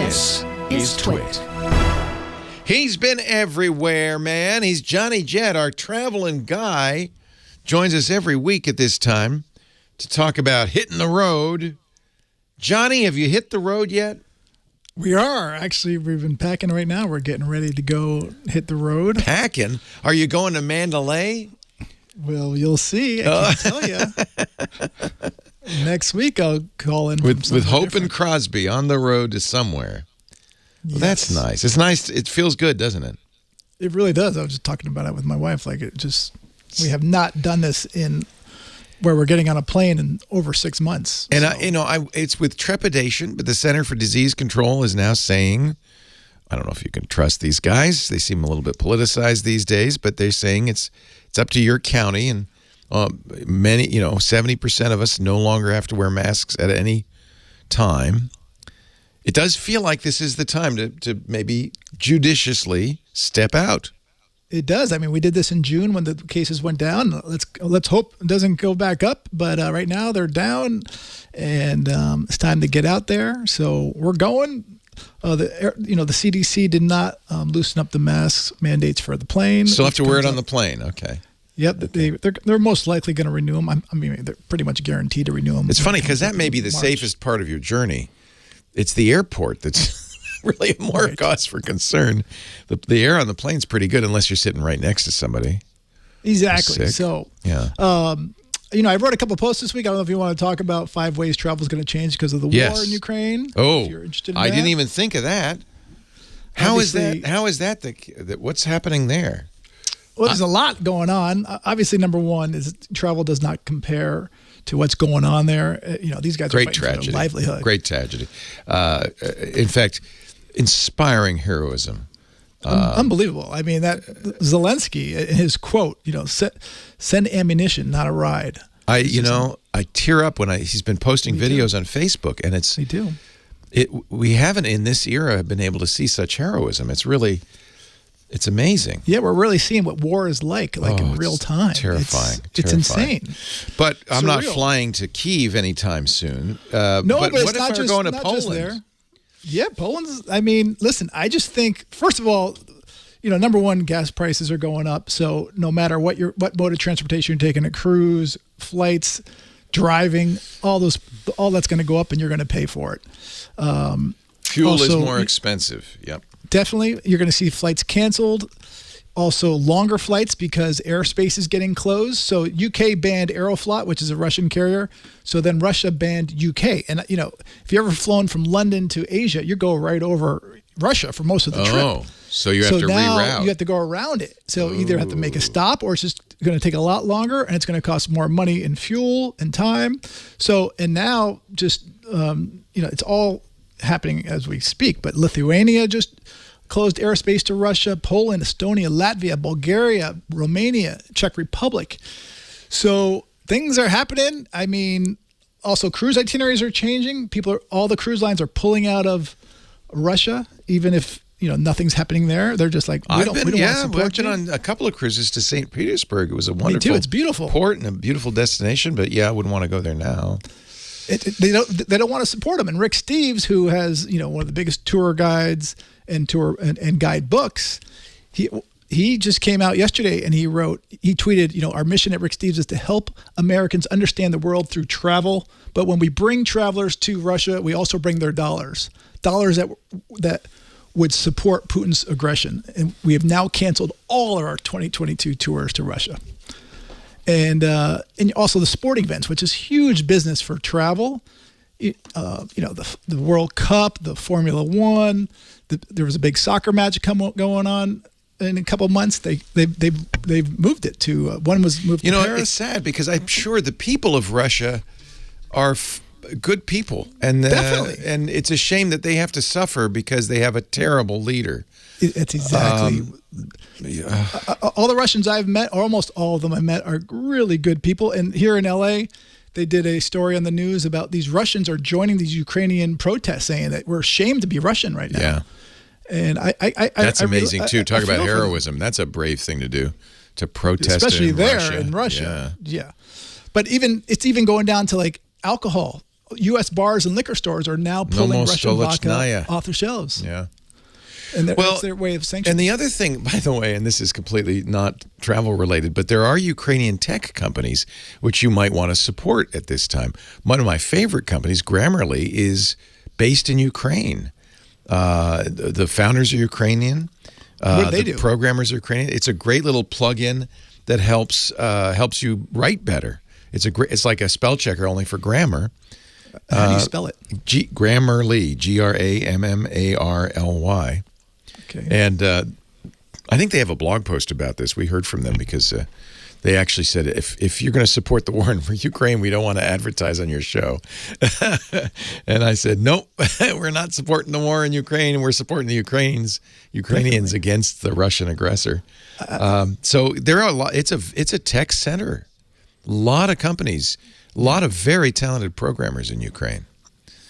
This is TWiT. He's been everywhere, man. He's Johnny Jett, our traveling guy. Joins us every week at this time to talk about hitting the road. Johnny, have you hit the road yet? We are. Actually, we've been packing right now. We're getting ready to go hit the road. Packing? Are you going to Mandalay? Well, you'll see. I can't tell you. Next week, I'll call in with Hope different. and Crosby on the road to somewhere. Well, Yes. that's nice. It's nice. It feels good, doesn't it? It really does. I was just talking about it with my wife. Like, we have not done this in where we're getting on a plane in over 6 months. And so. it's with trepidation, but the Center for Disease Control is now saying, I don't know if you can trust these guys. They seem a little bit politicized these days, but they're saying it's up to your county, and many, 70% of us no longer have to wear masks at any time. It does feel like this is the time to maybe judiciously step out. It does. I mean, we did this in June when the cases went down. Let's hope it doesn't go back up. But right now they're down, and it's time to get out there. So we're going. The CDC did not loosen up the mask mandates for the plane. Still have to wear it on the plane. Okay. Yep, they're most likely going to renew them. I mean, they're pretty much guaranteed to renew them. It's funny because that may be the safest part of your journey. It's the airport that's really more cause for concern. The air on the plane's pretty good unless you're sitting right next to somebody. Exactly. So, yeah. I wrote a couple posts this week. I don't know if you want to talk about 5 ways travel is going to change because of the war in Ukraine. Oh, if you're interested in I that. didn't even think of that. How is that? What's happening there? Well, there's a lot going on. Obviously, number one is travel does not compare to what's going on there. These guys are fighting for their livelihood. Great tragedy. In fact, inspiring heroism. Unbelievable. I mean, that Zelensky, in his quote, send ammunition, not a ride. I tear up when he's been posting videos on Facebook, and it's Me too. We haven't in this era been able to see such heroism. It's amazing. Yeah, we're really seeing what war is like in real time. Terrifying. It's insane. But I'm not surreal. flying to Kyiv anytime soon. No, but it's what if not we're just going to not Poland? just there. Yeah, Poland's. I mean, listen. I just think, first of all, number one, gas prices are going up. So no matter what mode of transportation you're taking, a cruise, flights, driving, all that's going to go up, and you're going to pay for it. Fuel also, is more expensive. Yep. Definitely, you're going to see flights canceled. Also, longer flights because airspace is getting closed. So UK banned Aeroflot, which is a Russian carrier. So then Russia banned UK. And, if you've ever flown from London to Asia, you go right over Russia for most of the trip. Oh, so you have to now reroute. You have to go around it. So you either have to make a stop or it's just going to take a lot longer and it's going to cost more money in fuel and time. So, and now just, it's all happening as we speak. But Lithuania just closed airspace to Russia, Poland, Estonia, Latvia, Bulgaria, Romania, Czech Republic. So things are happening. I mean, also cruise itineraries are changing. All the cruise lines are pulling out of Russia, even if nothing's happening there. They're just like, we don't want to support you. I've been on a couple of cruises to St. Petersburg. It was a wonderful Me too. It's beautiful port and a beautiful destination. But yeah, I wouldn't want to go there now. They don't want to support them. And Rick Steves, who has one of the biggest tour guides and guide books, he just came out yesterday and he tweeted, our mission at Rick Steves is to help Americans understand the world through travel. But when we bring travelers to Russia, we also bring their dollars that would support Putin's aggression. And we have now canceled all of our 2022 tours to Russia. And also the sporting events, which is huge business for travel. The World Cup, the Formula One. There was a big soccer match going on in a couple of months. They've moved it to one was moved to Paris. It's sad because I'm sure the people of Russia are good people, and definitely, and it's a shame that they have to suffer because they have a terrible leader. It's exactly. All the Russians I've met, or almost all of them I met, are really good people. And here in LA, they did a story on the news about these Russians are joining these Ukrainian protests, saying that we're ashamed to be Russian right now. Yeah, and that's amazing too. Talk about feel heroism. That's a brave thing to do, to protest, especially in there Russia. in Russia. Yeah. But it's even going down to like alcohol. U.S. bars and liquor stores are now pulling Russian vodka off the shelves. Yeah. And that's their way of sanctioning. And the other thing, by the way, and this is completely not travel related, but there are Ukrainian tech companies which you might want to support at this time. One of my favorite companies, Grammarly, is based in Ukraine. The founders are Ukrainian. What do they do? Programmers are Ukrainian. It's a great little plug-in that helps you write better. It's like a spell checker only for grammar. How do you spell it? Grammarly, Grammarly. Okay. And I think they have a blog post about this. We heard from them because they actually said, if you're going to support the war in Ukraine, we don't want to advertise on your show. And I said, nope, we're not supporting the war in Ukraine. We're supporting the Ukrainians against the Russian aggressor. So there are a lot. It's a tech center. A lot of companies, a lot of very talented programmers in Ukraine.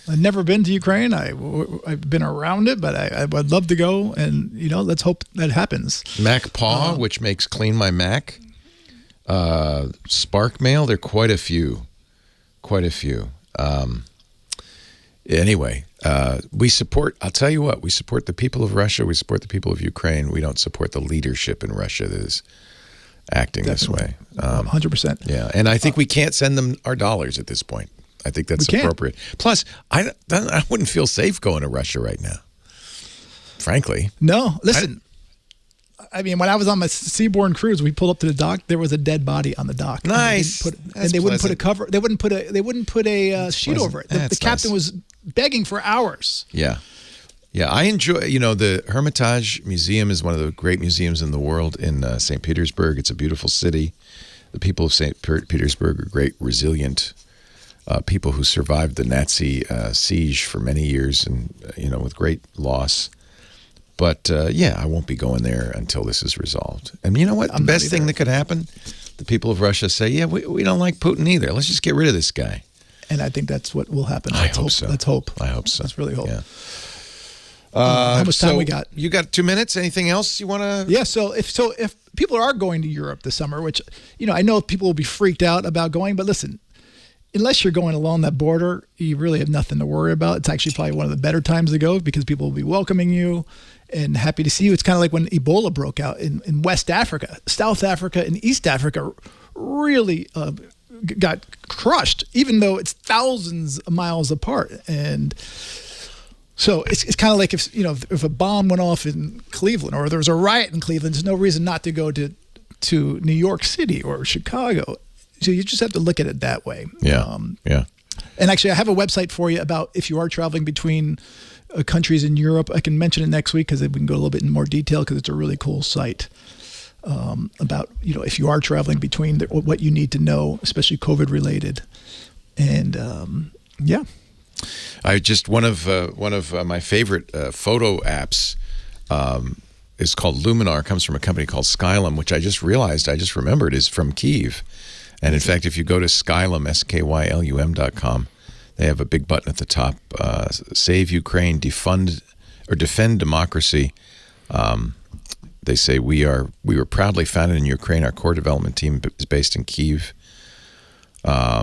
I've never been to Ukraine. I've been around it, but I would love to go. And, let's hope that happens. MacPaw, which makes Clean My Mac. SparkMail, there are quite a few. Anyway, we support, I'll tell you what, we support the people of Russia. We support the people of Ukraine. We don't support the leadership in Russia that is acting Definitely. this way. 100%. Yeah, and I think we can't send them our dollars at this point. I think that's appropriate. Plus, I wouldn't feel safe going to Russia right now, frankly. No, listen. I mean, when I was on my seaborne cruise, we pulled up to the dock. There was a dead body on the dock. Nice. And they wouldn't put a cover. They wouldn't put a sheet over it. The captain was begging for hours. Yeah. Yeah, I enjoy, the Hermitage Museum is one of the great museums in the world in St. Petersburg. It's a beautiful city. The people of St. Petersburg are great, resilient people who survived the Nazi siege for many years and, with great loss. But, I won't be going there until this is resolved. And you know what? The best thing that could happen, the people of Russia say, we don't like Putin either. Let's just get rid of this guy. And I think that's what will happen. I hope so. Let's hope. I hope so. Let's really hope. Yeah. How much time we got? You got 2 minutes? Anything else you want to? Yeah. So if people are going to Europe this summer, which I know people will be freaked out about going, but listen, unless you're going along that border, you really have nothing to worry about. It's actually probably one of the better times to go because people will be welcoming you and happy to see you. It's kind of like when Ebola broke out in West Africa, South Africa, and East Africa really got crushed, even though it's thousands of miles apart. And so it's kind of like if a bomb went off in Cleveland or there was a riot in Cleveland, there's no reason not to go to New York City or Chicago. So you just have to look at it that way. Yeah. And actually, I have a website for you about if you are traveling between countries in Europe. I can mention it next week because we can go a little bit in more detail because it's a really cool site about if you are traveling between what you need to know, especially COVID related. And I just one of my favorite photo apps is called Luminar. Comes from a company called Skylum, which I just remembered is from Kyiv. And in fact, if you go to Skylum, SKYLUM.com, they have a big button at the top, Save Ukraine, Defend Democracy. They say we were proudly founded in Ukraine. Our core development team is based in Kyiv. We're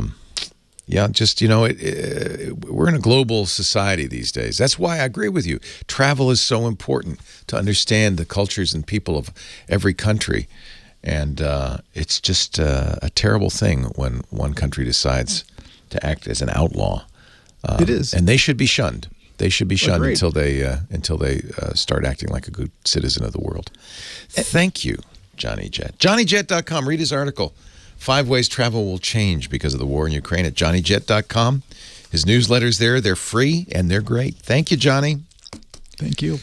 in a global society these days. That's why I agree with you. Travel is so important to understand the cultures and people of every country. And it's just a terrible thing when one country decides to act as an outlaw. It is. And they should be shunned. They should be shunned Agreed. until they start acting like a good citizen of the world. Thank you, Johnny Jet. JohnnyJet.com. Read his article. 5 Ways Travel Will Change Because of the War in Ukraine at JohnnyJet.com. His newsletter's there. They're free and they're great. Thank you, Johnny. Thank you.